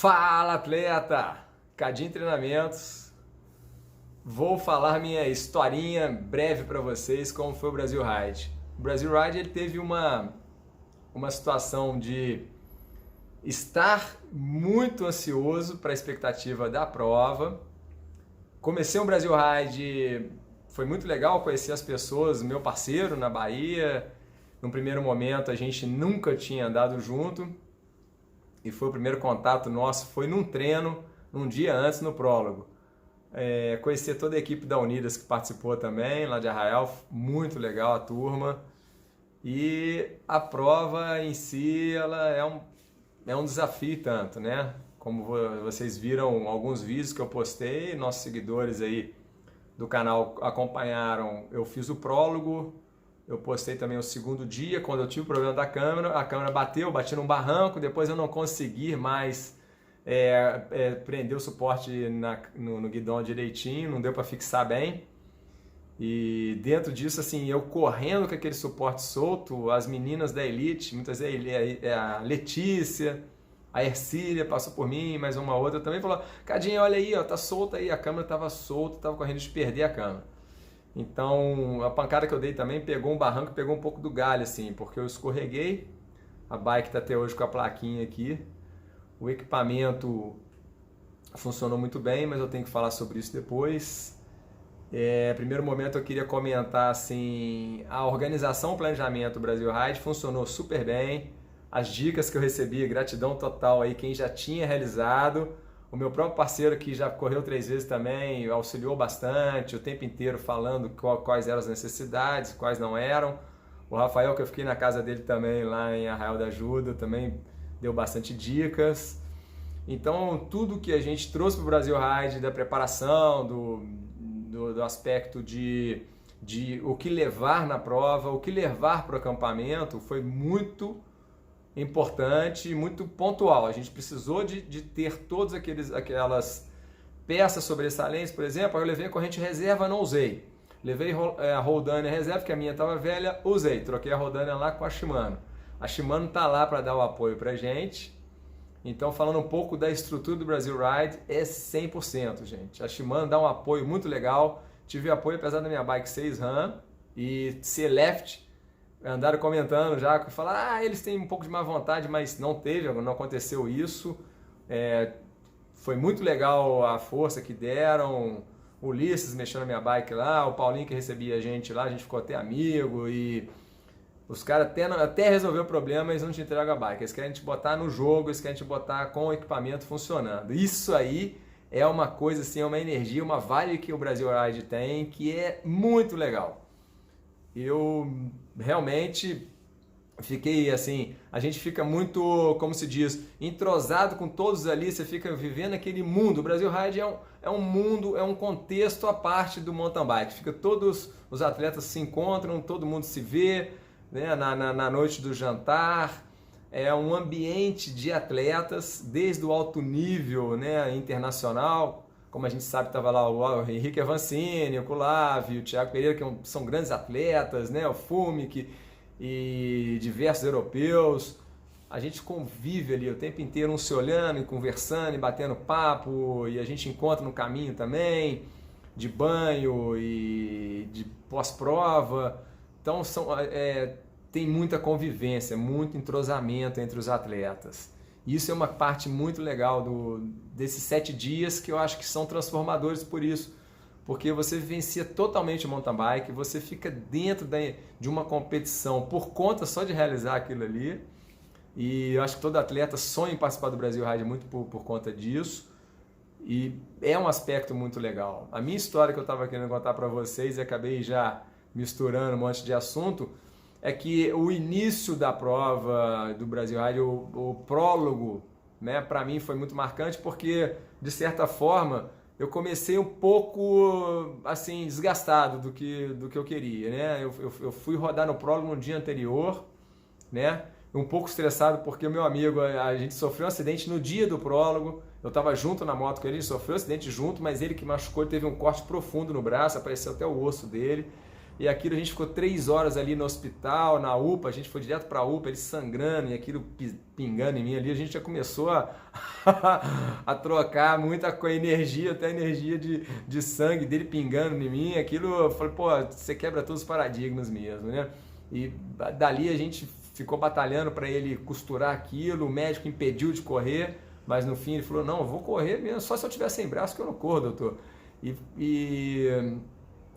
Fala, atleta! Cadinho Treinamentos. Vou falar minha historinha breve para vocês como foi o Brasil Ride. O Brasil Ride ele teve uma situação de estar muito ansioso para a expectativa da prova. Comecei o Brasil Ride, foi muito legal conhecer as pessoas, meu parceiro na Bahia. No primeiro momento a gente nunca tinha andado junto. E foi o primeiro contato nosso, foi num treino, um dia antes no prólogo. Conhecer toda a equipe da Unidas que participou também, lá de Arraial, muito legal a turma. E a prova em si, ela é um desafio tanto, né? Como vocês viram alguns vídeos que eu postei, nossos seguidores aí do canal acompanharam, eu fiz o prólogo. Eu postei também o segundo dia, quando eu tive o problema da câmera, a câmera bateu, bati num barranco, depois eu não consegui mais prender o suporte no guidão direitinho, não deu para fixar bem. E dentro disso, assim, eu correndo com aquele suporte solto, as meninas da Elite, muitas vezes a Letícia, a Ercília passou por mim, mais uma outra também falou: Cadinho, olha aí, ó, tá solta aí, a câmera estava solta, estava correndo de perder a câmera. Então, a pancada que eu dei também pegou um barranco, pegou um pouco do galho, assim, porque eu escorreguei, a bike está até hoje com a plaquinha aqui, o equipamento funcionou muito bem, mas eu tenho que falar sobre isso depois. Primeiro momento eu queria comentar, assim, a organização, o planejamento do Brasil Ride funcionou super bem, as dicas que eu recebi, gratidão total aí, quem já tinha realizado. O meu próprio parceiro, que já correu 3 vezes também, auxiliou bastante, o tempo inteiro falando quais eram as necessidades, quais não eram. O Rafael, que eu fiquei na casa dele também, lá em Arraial da Ajuda, também deu bastante dicas. Então, tudo que a gente trouxe para o Brasil Ride, da preparação, do aspecto de o que levar na prova, o que levar para o acampamento, foi muito importante e muito pontual. A gente precisou de ter todas aquelas peças sobressalentes. Por exemplo, eu levei a corrente reserva, não usei. Levei a Roldânia reserva, que a minha estava velha, usei. Troquei a Roldânia lá com a Shimano. A Shimano está lá para dar o apoio para a gente. Então, falando um pouco da estrutura do Brasil Ride, é 100%, gente. A Shimano dá um apoio muito legal. Tive apoio, apesar da minha bike 6 RAM e ser left. Andaram comentando já, que falaram, eles têm um pouco de má vontade, mas não teve, não aconteceu isso. Foi muito legal a força que deram, o Ulisses mexendo na minha bike lá, o Paulinho que recebia a gente lá, a gente ficou até amigo, e os caras até resolveram o problema, eles não te entregam a bike, eles querem te botar no jogo, eles querem te botar com o equipamento funcionando. Isso aí é uma coisa assim, é uma energia, uma vibe que o Brasil Ride tem, que é muito legal. Eu realmente fiquei assim, a gente fica muito, como se diz, entrosado com todos ali, você fica vivendo aquele mundo. O Brasil Ride é um mundo, é um contexto à parte do mountain bike. Fica todos os atletas se encontram, todo mundo se vê, né, na noite do jantar. É um ambiente de atletas, desde o alto nível, né, internacional. Como a gente sabe, estava lá o Henrique Avancini, o Colavi, o Thiago Pereira, que são grandes atletas, né? O Fumic e diversos europeus. A gente convive ali o tempo inteiro, um se olhando e conversando e batendo papo, e a gente encontra no caminho também, de banho e de pós-prova. Então tem muita convivência, muito entrosamento entre os atletas. Isso é uma parte muito legal desses 7 dias, que eu acho que são transformadores por isso, porque você vivencia totalmente o mountain bike, você fica dentro de uma competição por conta só de realizar aquilo ali, e eu acho que todo atleta sonha em participar do Brasil Ride muito por conta disso, e é um aspecto muito legal. A minha história que eu estava querendo contar para vocês, e acabei já misturando um monte de assunto, é que o início da prova do Brasil Ride, o prólogo, né, para mim foi muito marcante, porque, de certa forma, eu comecei um pouco assim, desgastado do que eu queria, né? Eu fui rodar no prólogo no dia anterior, né? Um pouco estressado porque o meu amigo, a gente sofreu um acidente no dia do prólogo, eu estava junto na moto com ele, a gente sofreu um acidente junto, mas ele que machucou, ele teve um corte profundo no braço, apareceu até o osso dele. e aquilo a gente ficou 3 horas ali no hospital, na UPA, a gente foi direto para a UPA, ele sangrando e aquilo pingando em mim ali, a gente já começou a trocar muita energia, até energia de sangue dele pingando em mim, aquilo, eu falei, pô, você quebra todos os paradigmas mesmo, né? E dali a gente ficou batalhando para ele costurar aquilo, o médico impediu de correr, mas no fim ele falou, não, eu vou correr mesmo, só se eu tiver sem braço que eu não corro, doutor. E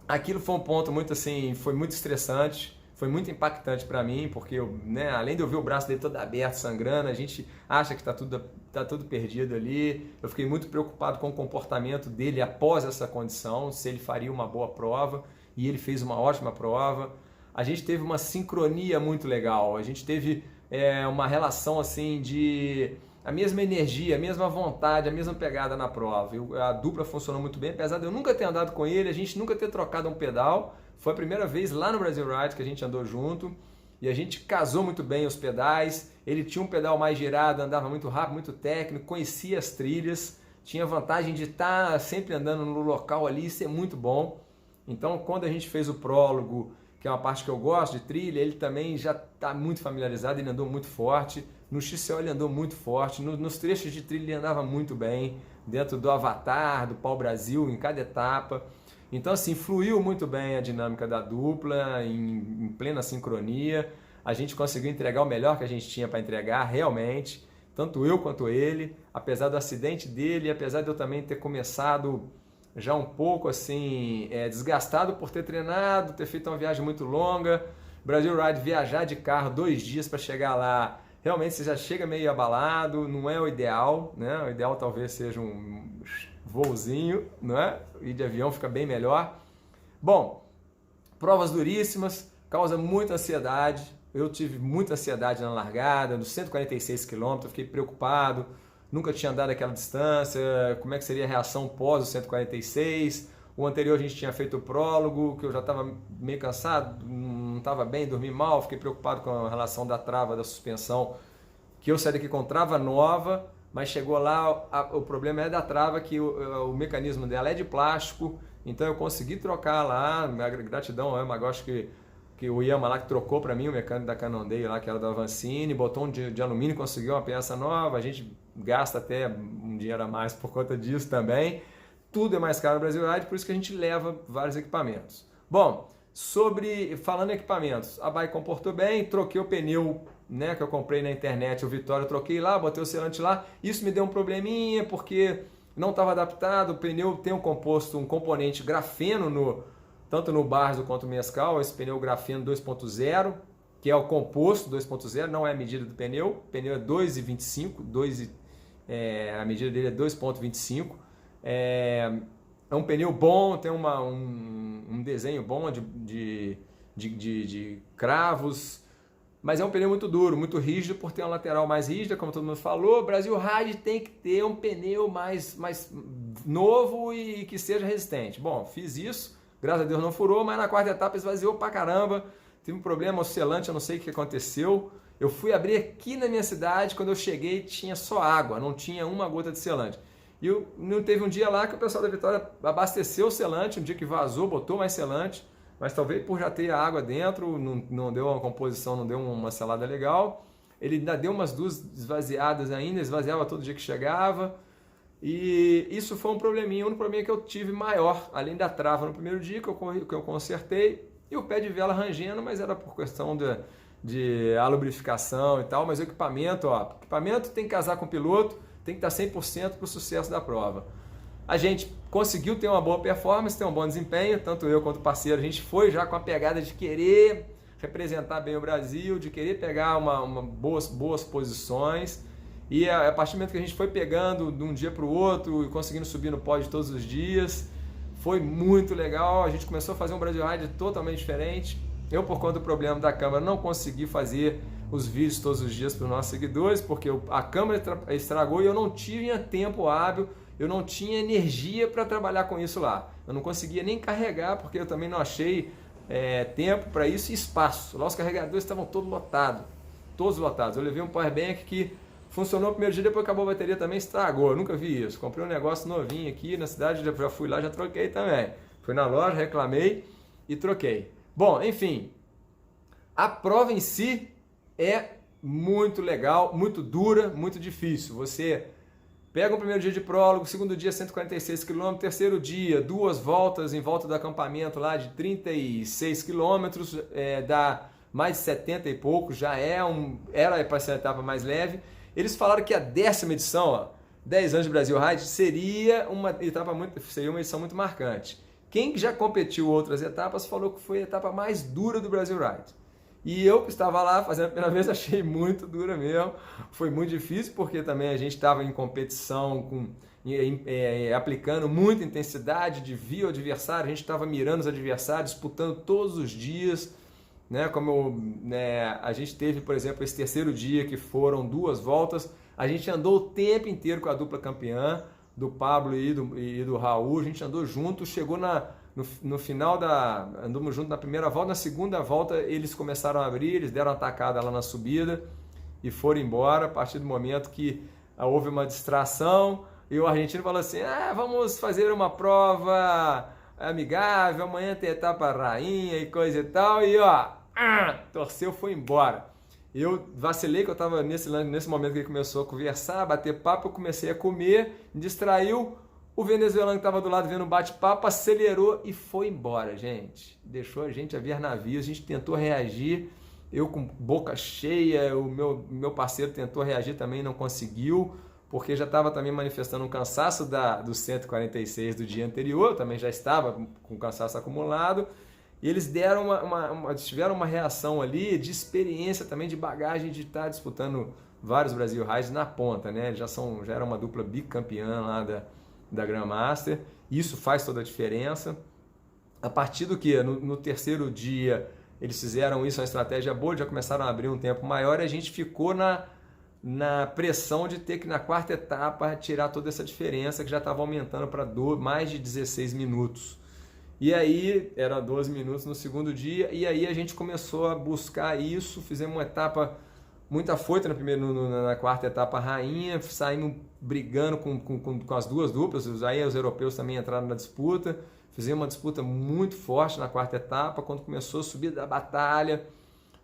aquilo foi um ponto muito assim, foi muito estressante, foi muito impactante para mim, porque eu, né, além de eu ver o braço dele todo aberto, sangrando, a gente acha que tá tudo perdido ali. Eu fiquei muito preocupado com o comportamento dele após essa condição, se ele faria uma boa prova, e ele fez uma ótima prova. A gente teve uma sincronia muito legal, a gente teve uma relação assim de a mesma energia, a mesma vontade, a mesma pegada na prova. A dupla funcionou muito bem, apesar de eu nunca ter andado com ele, a gente nunca ter trocado um pedal. Foi a primeira vez lá no Brasil Ride que a gente andou junto e a gente casou muito bem os pedais. Ele tinha um pedal mais girado, andava muito rápido, muito técnico, conhecia as trilhas, tinha vantagem de estar sempre andando no local ali, isso é muito bom. Então, quando a gente fez o prólogo, que é uma parte que eu gosto de trilha, ele também já está muito familiarizado, ele andou muito forte. No XCO ele andou muito forte, nos trechos de trilha ele andava muito bem, dentro do Avatar, do Pau Brasil, em cada etapa. Então assim, fluiu muito bem a dinâmica da dupla, em plena sincronia. A gente conseguiu entregar o melhor que a gente tinha para entregar, realmente, tanto eu quanto ele, apesar do acidente dele, apesar de eu também ter começado já um pouco assim, desgastado por ter treinado, ter feito uma viagem muito longa. Brasil Ride, viajar de carro 2 dias para chegar lá, realmente você já chega meio abalado, não é o ideal, né? O ideal talvez seja um voozinho, não é? Ir de avião fica bem melhor. Bom, provas duríssimas, causa muita ansiedade. Eu tive muita ansiedade na largada, nos 146 km, fiquei preocupado. Nunca tinha andado aquela distância, como é que seria a reação pós o 146. O anterior a gente tinha feito o prólogo, que eu já estava meio cansado, não estava bem, dormi mal, fiquei preocupado com a relação da trava, da suspensão, que eu saí daqui com trava nova, mas chegou lá, o problema é da trava, que o mecanismo dela é de plástico, então eu consegui trocar lá, minha gratidão ao Yamaha, acho que o Yamaha lá que trocou para mim, o mecânico da Cannondale lá, que era da Avancini, botou um de alumínio, conseguiu uma peça nova, a gente gasta até um dinheiro a mais por conta disso também. Tudo é mais caro no Brasil Ride, por isso que a gente leva vários equipamentos. Bom, falando em equipamentos, a bike comportou bem, troquei o pneu, né, que eu comprei na internet, o Vitória, eu troquei lá, botei o selante lá, isso me deu um probleminha, porque não estava adaptado, o pneu tem um componente grafeno, tanto no Barzo quanto no Mescal, esse pneu grafeno 2.0, que é o composto 2.0, não é a medida do pneu, o pneu é 2,25, a medida dele é 2.25, é um pneu bom, tem um desenho bom de cravos, mas é um pneu muito duro, muito rígido, por ter uma lateral mais rígida, como todo mundo falou. Brasil Ride tem que ter um pneu mais novo e que seja resistente. Bom, fiz isso, graças a Deus não furou, mas na quarta etapa esvaziou pra caramba, tive um problema, o selante, eu não sei o que aconteceu. Eu fui abrir aqui na minha cidade, quando eu cheguei tinha só água, não tinha uma gota de selante. E não teve um dia lá que o pessoal da Vitória abasteceu o selante, um dia que vazou, botou mais selante, mas talvez por já ter água dentro, não deu uma composição, não deu uma selada legal. Ele ainda deu umas 2 esvaziadas ainda, esvaziava todo dia que chegava. E isso foi um probleminha, o único probleminha que eu tive maior, além da trava no primeiro dia que eu consertei, e o pé de vela rangendo, mas era por questão de lubrificação e tal. Mas o equipamento tem que casar com o piloto, tem que estar 100% para o sucesso da prova. A gente conseguiu ter uma boa performance, ter um bom desempenho, tanto eu quanto o parceiro, a gente foi já com a pegada de querer representar bem o Brasil, de querer pegar boas posições, e a partir do momento que a gente foi pegando de um dia para o outro e conseguindo subir no pódio todos os dias, foi muito legal. A gente começou a fazer um Brasil Ride totalmente diferente. Eu, por conta do problema da câmera, não consegui fazer os vídeos todos os dias para os nossos seguidores, porque a câmera estragou e eu não tinha tempo hábil, eu não tinha energia para trabalhar com isso lá. Eu não conseguia nem carregar, porque eu também não achei tempo para isso e espaço. Lá os carregadores estavam todos lotados. Eu levei um powerbank que funcionou no primeiro dia, depois acabou a bateria, também estragou. Eu nunca vi isso. Comprei um negócio novinho aqui na cidade, já fui lá, já troquei também. Fui na loja, reclamei e troquei. Bom, enfim, a prova em si é muito legal, muito dura, muito difícil. Você pega o primeiro dia de prólogo, segundo dia 146 km, terceiro dia 2 voltas em volta do acampamento lá de 36 km, dá mais de 70 e pouco, era para ser a etapa mais leve. Eles falaram que a 10ª edição, ó, 10 anos de Brasil Ride, seria uma edição muito marcante. Quem já competiu outras etapas falou que foi a etapa mais dura do Brasil Ride. E eu que estava lá fazendo a primeira vez achei muito dura mesmo. Foi muito difícil porque também a gente estava em competição, aplicando muita intensidade, de via o adversário, a gente estava mirando os adversários, disputando todos os dias. Né? A gente teve, por exemplo, esse terceiro dia que foram 2 voltas, a gente andou o tempo inteiro com a dupla campeã, do Pablo e do Raul, a gente andou junto, chegou no final andamos juntos na primeira volta, na segunda volta eles começaram a abrir, eles deram uma atacada lá na subida e foram embora a partir do momento que houve uma distração e o argentino falou assim, vamos fazer uma prova amigável, amanhã tem etapa rainha e coisa e tal, e torceu, foi embora. Eu vacilei, que eu estava nesse momento que ele começou a conversar, a bater papo, eu comecei a comer, me distraiu, o venezuelano que estava do lado vendo um bate-papo, acelerou e foi embora, gente. Deixou a gente a ver navios, a gente tentou reagir, eu com boca cheia, o meu parceiro tentou reagir também, não conseguiu, porque já estava também manifestando um cansaço do 146 do dia anterior, eu também já estava com cansaço acumulado, e eles deram tiveram uma reação ali de experiência também, de bagagem de estar disputando vários Brasil Rides na ponta, né? Já era uma dupla bicampeã lá da Grandmaster, isso faz toda a diferença. A partir do que no terceiro dia eles fizeram isso, uma estratégia boa, já começaram a abrir um tempo maior e a gente ficou na pressão de ter que na 4ª etapa tirar toda essa diferença que já estava aumentando para mais de 16 minutos. E aí, era 12 minutos no segundo dia, e aí a gente começou a buscar isso, fizemos uma etapa muito afoita na 4ª etapa rainha, saímos brigando com as 2 duplas, aí os europeus também entraram na disputa, fizemos uma disputa muito forte na 4ª etapa, quando começou a subir da batalha,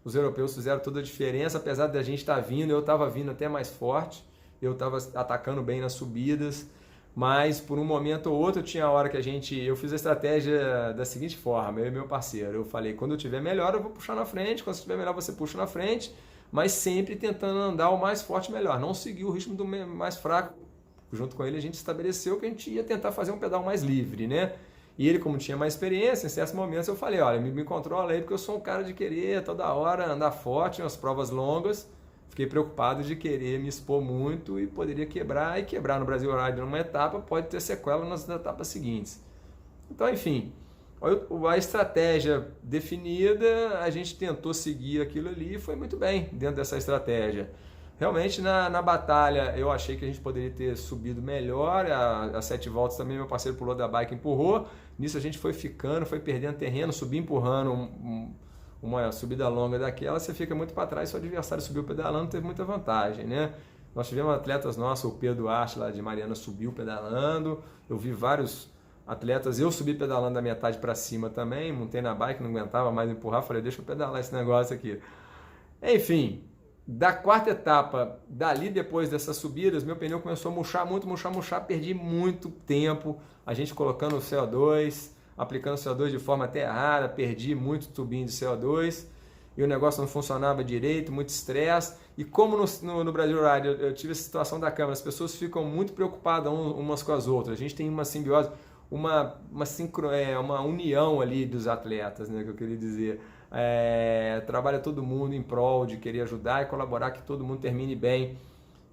os europeus fizeram toda a diferença, apesar de a gente estar vindo, eu estava vindo até mais forte, eu estava atacando bem nas subidas, mas por um momento ou outro tinha a hora que eu fiz a estratégia da seguinte forma, eu e meu parceiro, eu falei, quando eu estiver melhor eu vou puxar na frente, quando estiver melhor você puxa na frente, mas sempre tentando andar o mais forte melhor, não seguir o ritmo do mais fraco. Junto com ele a gente estabeleceu que a gente ia tentar fazer um pedal mais livre, né? E ele, como tinha mais experiência, em certos momentos eu falei, olha, me controla aí porque eu sou um cara de querer toda hora andar forte, umas provas longas. Fiquei preocupado de querer me expor muito e poderia quebrar, e quebrar no Brasil Ride numa etapa pode ter sequela nas etapas seguintes. Então, enfim, a estratégia definida, a gente tentou seguir aquilo ali e foi muito bem dentro dessa estratégia. Realmente, na batalha, eu achei que a gente poderia ter subido melhor, as 7 voltas também meu parceiro pulou da bike e empurrou, nisso a gente foi ficando, foi perdendo terreno, subi empurrando uma subida longa daquela, você fica muito para trás, seu adversário subiu pedalando, teve muita vantagem, né? Nós tivemos atletas nossos, o Pedro Arte lá de Mariana subiu pedalando, eu vi vários atletas, eu subi pedalando da metade para cima também, montei na bike, não aguentava mais empurrar, falei, deixa eu pedalar esse negócio aqui. Enfim, da 4ª etapa, dali depois dessas subidas, meu pneu começou a murchar muito, perdi muito tempo, a gente colocando o CO2, aplicando CO2 de forma até errada, perdi muito tubinho de CO2 e o negócio não funcionava direito, muito estresse. E como no Brasil Ride eu tive essa situação da câmera, as pessoas ficam muito preocupadas umas com as outras. A gente tem uma simbiose, uma união ali dos atletas, né, que eu queria dizer. Trabalha todo mundo em prol de querer ajudar e colaborar que todo mundo termine bem.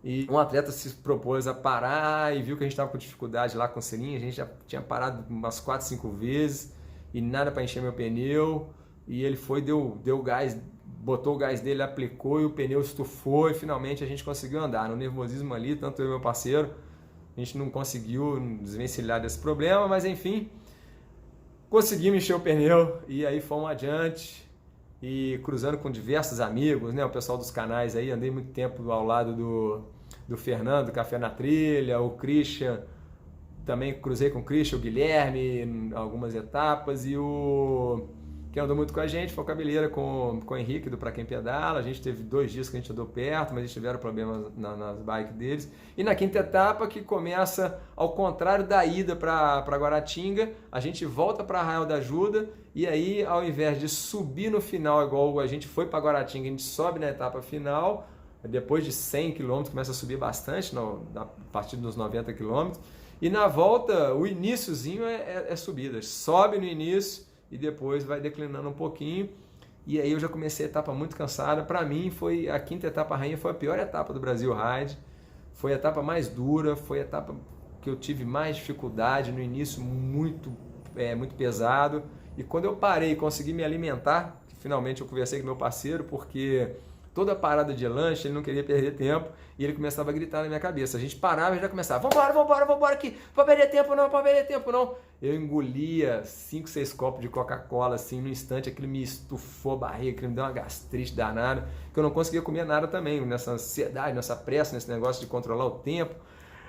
E um atleta se propôs a parar e viu que a gente estava com dificuldade lá com o selinho, a gente já tinha parado umas 4, 5 vezes e nada para encher meu pneu, e ele foi, deu gás, botou o gás dele, aplicou e o pneu estufou e finalmente a gente conseguiu andar. No nervosismo ali, tanto eu e meu parceiro, a gente não conseguiu desvencilhar desse problema, mas enfim, conseguimos encher o pneu e aí fomos adiante. E cruzando com diversos amigos, né? O pessoal dos canais aí, andei muito tempo ao lado do Fernando, do Café na Trilha, o Christian, também cruzei com o Christian, o Guilherme, em algumas etapas, e o Quem andou muito com a gente foi o Cabeleira com o Henrique do Pra Quem Pedala. A gente teve 2 dias que a gente andou perto, mas eles tiveram problemas nas bikes deles. E na quinta etapa, que começa ao contrário da ida para Guaratinga, a gente volta para Arraial da Ajuda e aí, ao invés de subir no final, igual a gente foi para Guaratinga, a gente sobe na etapa final. Depois de 100 km começa a subir bastante, a partir dos 90 km. E na volta, o iniciozinho é subida. Sobe no início e depois vai declinando um pouquinho. E aí eu já comecei a etapa muito cansada. Para mim, foi a quinta etapa rainha, foi a pior etapa do Brasil Ride. Foi a etapa mais dura, foi a etapa que eu tive mais dificuldade. No início, muito pesado. E quando eu parei e consegui me alimentar, finalmente eu conversei com meu parceiro, porque toda parada de lanche, ele não queria perder tempo e ele começava a gritar na minha cabeça. A gente parava e já começava, vambora aqui, não pode perder tempo não. Eu engolia 5, 6 copos de Coca-Cola assim, no instante, aquilo me estufou a barriga, aquilo me deu uma gastrite danada, que eu não conseguia comer nada também, nessa ansiedade, nessa pressa, nesse negócio de controlar o tempo.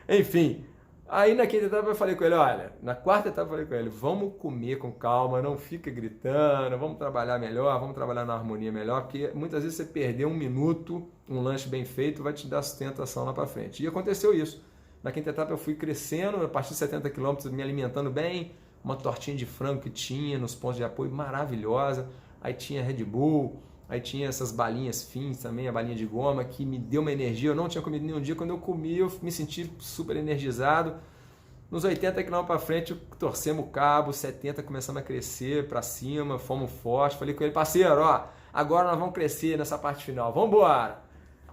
Enfim, aí na quinta etapa eu falei com ele, olha, na quarta etapa eu falei com ele, vamos comer com calma, não fica gritando, vamos trabalhar melhor, vamos trabalhar na harmonia melhor, porque muitas vezes você perder 1 minuto, um lanche bem feito, vai te dar sustentação lá para frente. E aconteceu isso. Na quinta etapa eu fui crescendo, a partir de 70 km me alimentando bem, uma tortinha de frango que tinha nos pontos de apoio maravilhosa, aí tinha Red Bull, aí tinha essas balinhas fins também, a balinha de goma, que me deu uma energia. Eu não tinha comido nenhum dia. Quando eu comi, eu me senti super energizado. Nos 80 km para frente, torcemos o cabo, 70 começamos a crescer para cima, fomos fortes. Falei com ele, parceiro, ó, agora nós vamos crescer nessa parte final, vamos embora.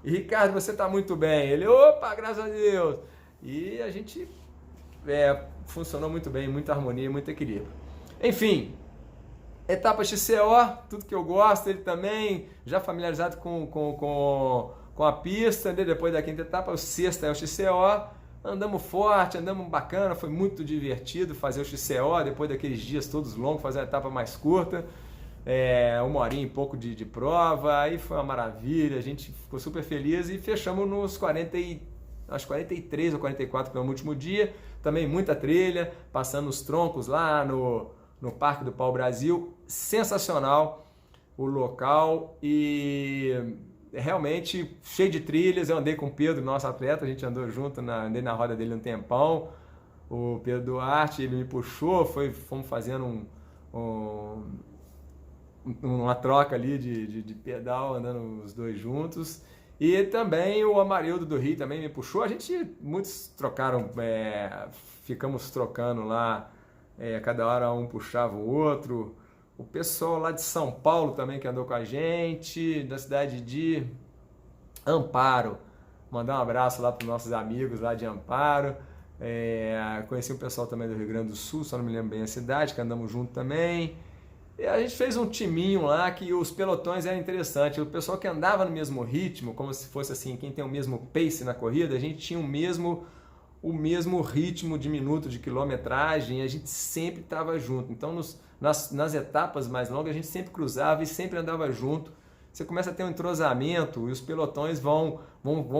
E Ricardo, você está muito bem. Ele, opa, graças a Deus. E a gente funcionou muito bem, muita harmonia, muito equilíbrio. Enfim, etapa XCO, tudo que eu gosto, ele também, já familiarizado com a pista, né? Depois da quinta etapa, o sexta é o XCO, andamos forte, andamos bacana, foi muito divertido fazer o XCO, depois daqueles dias todos longos, fazer uma etapa mais curta, 1 horinha e pouco de prova, aí foi uma maravilha, a gente ficou super feliz e fechamos nos 43 ou 44 que é o último dia, também muita trilha, passando os troncos lá no Parque do Pau Brasil, sensacional o local e realmente cheio de trilhas. Eu andei com o Pedro, nosso atleta, a gente andou junto, andei na roda dele um tempão, o Pedro Duarte, ele me puxou, fomos fazendo uma troca ali de pedal, andando os dois juntos. E também o Amarildo do Rio também me puxou, muitos trocaram, ficamos trocando lá, cada hora um puxava o outro. O pessoal lá de São Paulo também que andou com a gente, da cidade de Amparo, mandar um abraço lá para os nossos amigos lá de Amparo. Conheci o pessoal também do Rio Grande do Sul, só não me lembro bem a cidade, que andamos junto também. E a gente fez um timinho lá que os pelotões eram interessantes. O pessoal que andava no mesmo ritmo, como se fosse assim, quem tem o mesmo pace na corrida, a gente tinha o mesmo ritmo de minuto, de quilometragem, a gente sempre estava junto. Então, nas etapas mais longas, a gente sempre cruzava e sempre andava junto. Você começa a ter um entrosamento e os pelotões vão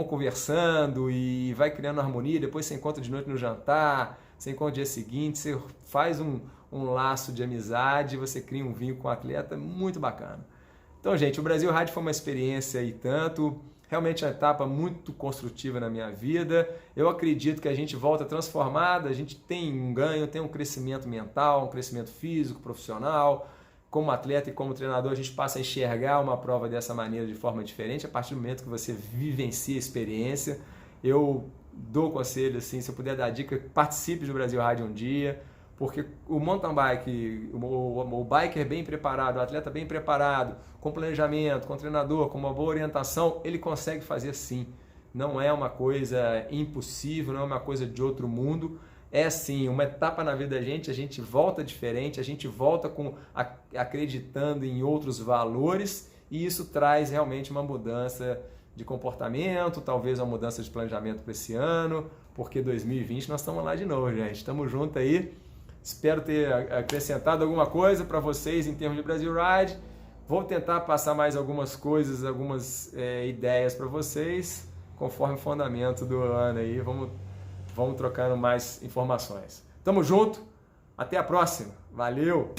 conversando e vai criando harmonia. Depois você encontra de noite no jantar, você encontra no dia seguinte, você faz um laço de amizade, você cria um vínculo com o atleta muito bacana. Então, gente, o Brasil Ride foi uma experiência e tanto, realmente uma etapa muito construtiva na minha vida. Eu acredito que a gente volta transformada, a gente tem um ganho, tem um crescimento mental, um crescimento físico, profissional. Como atleta e como treinador, a gente passa a enxergar uma prova dessa maneira, de forma diferente, a partir do momento que você vivencia a experiência. Eu dou conselho, assim, se eu puder dar dica, participe do Brasil Ride um dia, porque o mountain bike, o biker bem preparado, o atleta bem preparado, com planejamento, com treinador, com uma boa orientação, ele consegue fazer sim. Não é uma coisa impossível, não é uma coisa de outro mundo. É sim, uma etapa na vida da gente, a gente volta diferente, a gente volta acreditando em outros valores e isso traz realmente uma mudança de comportamento, talvez uma mudança de planejamento para esse ano, porque 2020 nós estamos lá de novo, gente. Estamos juntos aí. Espero ter acrescentado alguma coisa para vocês em termos de Brasil Ride. Vou tentar passar mais algumas coisas, algumas ideias para vocês, conforme o fundamento do ano aí. Vamos trocando mais informações. Tamo junto, até a próxima. Valeu!